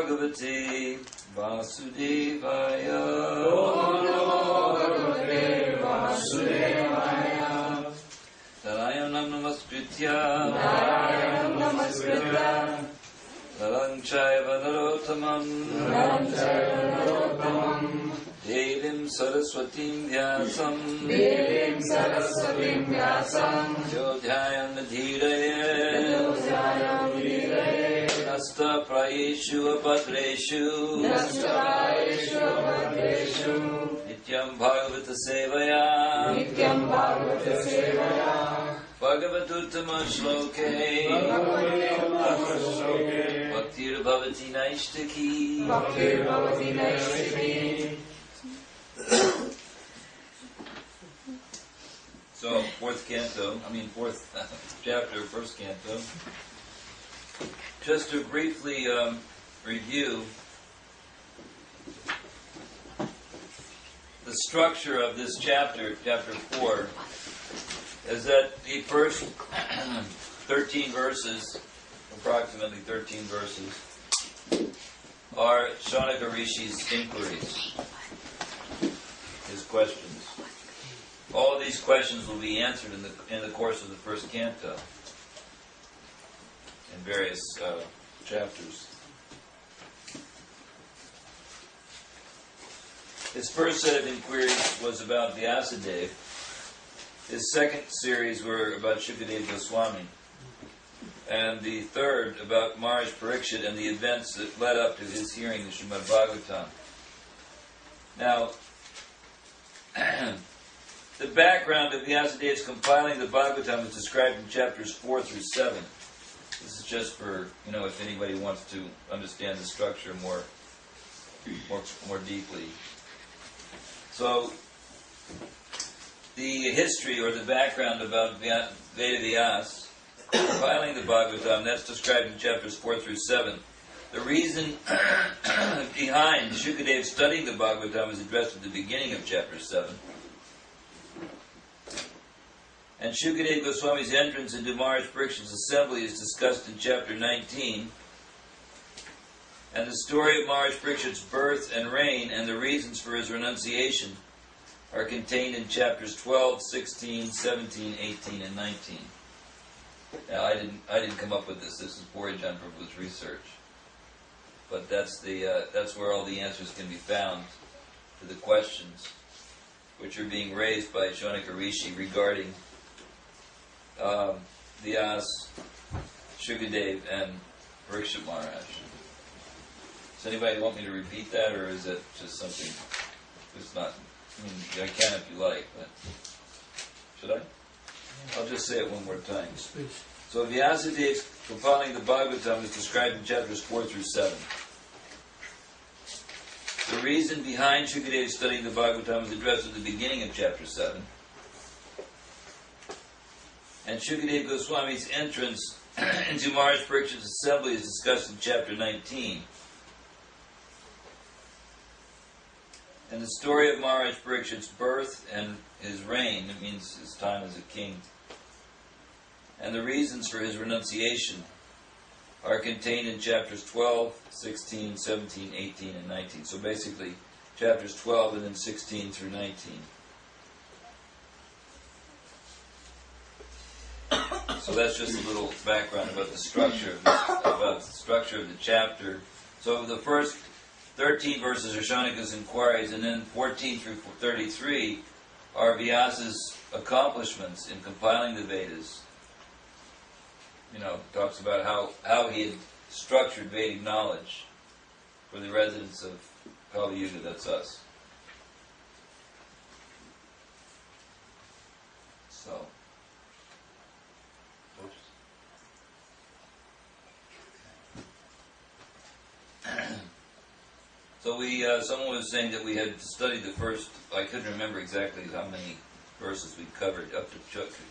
Bhagavate Vasudevaya. Om Namo Bhagavate Vasudevaya. Narayanam Namaskritya Naram Chaiva Narottamam Devim Saraswatim Vyasam Yodhayam Nadhiraye Nasta Prayeshu Abhadreshu Nityam Bhagavata Sevaya Bhagavatuttama Shloke Bhaktir Bhavati Naishtaki. So, fourth chapter, first canto. Just to briefly review the structure of this chapter, chapter 4, is that the first 13 verses, approximately 13 verses, are Shaunaka Rishi's inquiries, his questions. All of these questions will be answered in the course of the first canto, in various chapters. His first set of inquiries was about Vyasadeva. His second series were about Shukadeva Goswami. And the third about Maharaj Parikshit and the events that led up to his hearing the Srimad Bhagavatam. Now, the background of Vyasadeva's compiling the Bhagavatam is described in chapters 4 through 7. This is just for, if anybody wants to understand the structure more deeply. So, the history or the background about Veda Vyas compiling the Bhagavatam, that's described in chapters 4 through 7. The reason behind Shukadeva studying the Bhagavatam is addressed at the beginning of chapter 7. And Shukadeva Goswami's entrance into Maharaj Parikshit's assembly is discussed in chapter 19. And the story of Maharaj Parikshit's birth and reign and the reasons for his renunciation are contained in chapters 12, 16, 17, 18, and 19. Now, I didn't come up with this. This is Purijan Prabhu's research. But that's where all the answers can be found to the questions which are being raised by Shaunaka Rishi regarding Vyas, Shukadeva, and Parikshit Maharaj. Does anybody want me to repeat that, or is it just something that's not... I can if you like, but... Should I? I'll just say it one more time. So Vyasadeva's compiling the Bhagavatam is described in chapters 4 through 7. The reason behind Shukadeva studying the Bhagavatam is addressed at the beginning of chapter 7. And Shukadeva Goswami's entrance into Maharaj Parikshit's assembly is discussed in chapter 19. And the story of Maharaj Parikshit's birth and his reign, it means his time as a king, and the reasons for his renunciation are contained in chapters 12, 16, 17, 18, and 19. So basically, chapters 12 and then 16 through 19. So that's just a little background about the structure of the chapter. So the first 13 verses are Shaunaka's inquiries, and then 14 through 33 are Vyasa's accomplishments in compiling the Vedas. Talks about how he had structured Vedic knowledge for the residents of Kali Yuga, that's us. So, someone was saying that we had to study the first, I couldn't remember exactly how many verses we covered, up to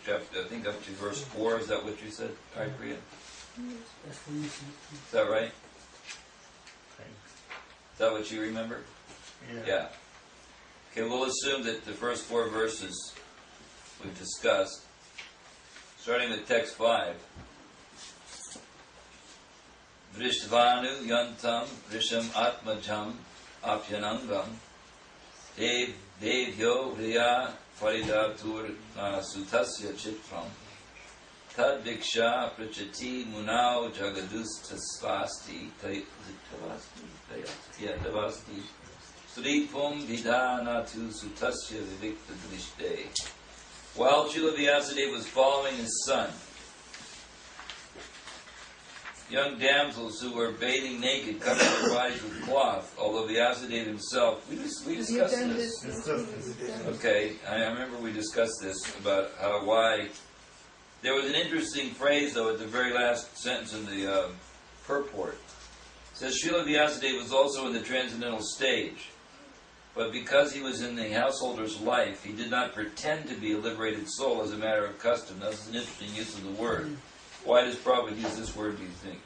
chapter, I think up to verse 4, is that what you said, right, Priya? Is that right? Is that what you remember? Yeah. Okay, we'll assume that the first 4 verses we've discussed, starting with text 5. Vrishtvanu yantam vrisham atmajam apyanangam devyo hriya faridatur sutasya chitram tad diksha prachati munau jagadustasvasti tavasti sripum vidhanatu sutasya vivikta drishte. While Srila Vyasadeva was following his son, young damsels who were bathing naked covered their bodies with cloth, although Vyasadeva himself, we discussed this. Okay, I remember we discussed this about why. There was an interesting phrase though at the very last sentence in the purport. It says Srila Vyasadeva was also in the transcendental stage, but because he was in the householder's life, he did not pretend to be a liberated soul as a matter of custom. Now, this is an interesting use of the word. Why does Prabhupada use this word, do you think?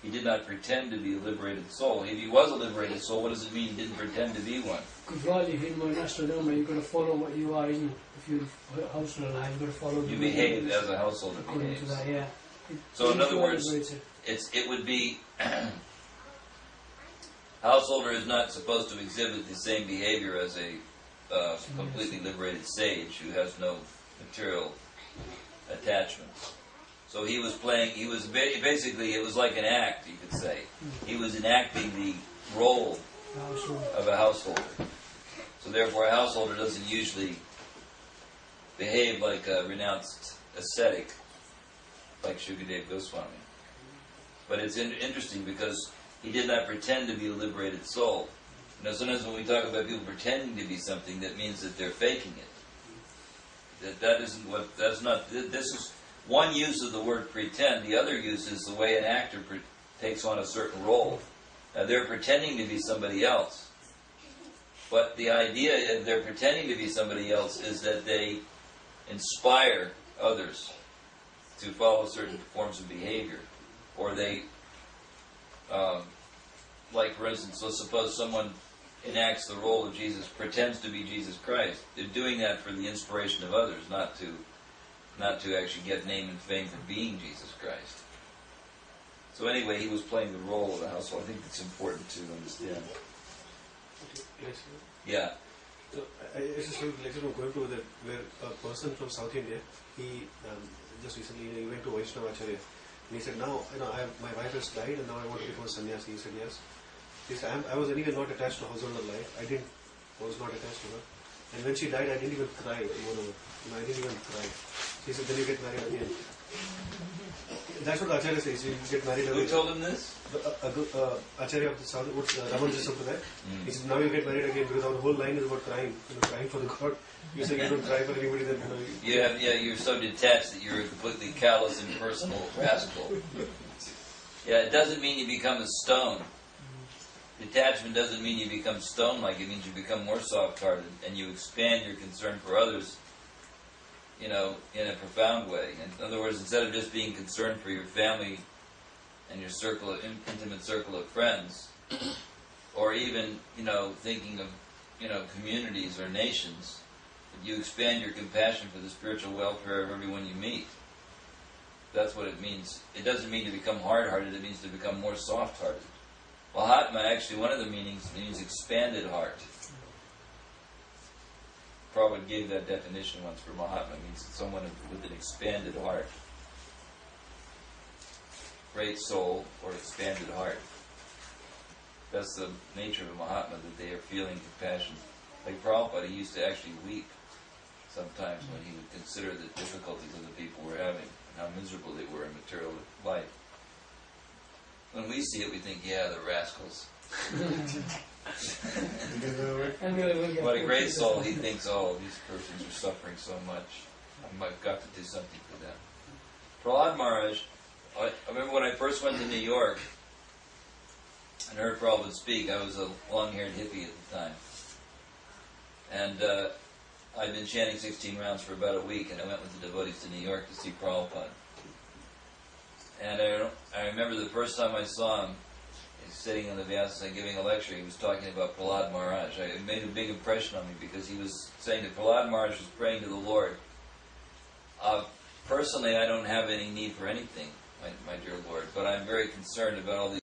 He did not pretend to be a liberated soul. If he was a liberated soul, what does it mean he didn't pretend to be one? Because while you're in Monastra Dharma, you've got to follow what you are, isn't it? If you're a householder, you've got to follow. You behave as a householder behaves. To that, yeah. So in other words, it would be householder is not supposed to exhibit the same behavior as a completely liberated sage who has no material attachments. So he was basically, it was like an act, you could say. He was enacting the role of a householder. So therefore a householder doesn't usually behave like a renounced ascetic, like Shukadeva Goswami. But it's interesting because he did not pretend to be a liberated soul. You know, sometimes when we talk about people pretending to be something, that means that they're faking it. This is one use of the word pretend. The other use is the way an actor takes on a certain role. Now they're pretending to be somebody else. But the idea if they're pretending to be somebody else is that they inspire others to follow certain forms of behavior. Or they, like for instance, let's suppose someone enacts the role of Jesus, pretends to be Jesus Christ. They're doing that for the inspiration of others, not to actually get name and fame for being Jesus Christ. So anyway, he was playing the role of the household. I think it's important to understand. Yeah. So I just going to where a person from South India, he just recently he went to Vaishnava Acharya, and he said, now my wife has died, and now I want to become a sannyasi. He said yes. He said I was anyway not attached to householder life. I was not attached to her, and when she died, I didn't even cry. I didn't even cry. He said, then you get married again. That's what the Acharya says. You get married again. Who told him this? Acharya of the South, Ramanuja Sampradaya. He said, now you get married again because our whole line is about crying. Crying for the God. You say you don't cry for anybody, then you're so detached that you're a completely callous, impersonal rascal. Yeah, it doesn't mean you become a stone. Detachment doesn't mean you become stone-like. It means you become more soft-hearted and you expand your concern for others, in a profound way. In other words, instead of just being concerned for your family and your intimate circle of friends, or even, thinking of, communities or nations, you expand your compassion for the spiritual welfare of everyone you meet. That's what it means. It doesn't mean to become hard-hearted, it means to become more soft-hearted. Mahatma, actually, one of the meanings means expanded heart. Prabhupada gave that definition once for Mahatma. It means someone with an expanded heart. Great soul or expanded heart. That's the nature of a Mahatma, that they are feeling compassion. Like Prabhupada, he used to actually weep sometimes when he would consider the difficulties that the people were having and how miserable they were in material life. When we see it, we think, yeah, the rascals. What a great soul. He thinks, oh, these persons are suffering so much. I've got to do something for them. Prahlad Maharaj, I remember when I first went to New York and heard Prabhupada speak. I was a long-haired hippie at the time. And I'd been chanting 16 rounds for about a week, and I went with the devotees to New York to see Prabhupada. And I remember the first time I saw him, sitting on the Vyasa giving a lecture, he was talking about Prahlad Maharaj. It made a big impression on me because he was saying that Prahlad Maharaj was praying to the Lord. Personally, I don't have any need for anything. my dear Lord. But I'm very concerned about all these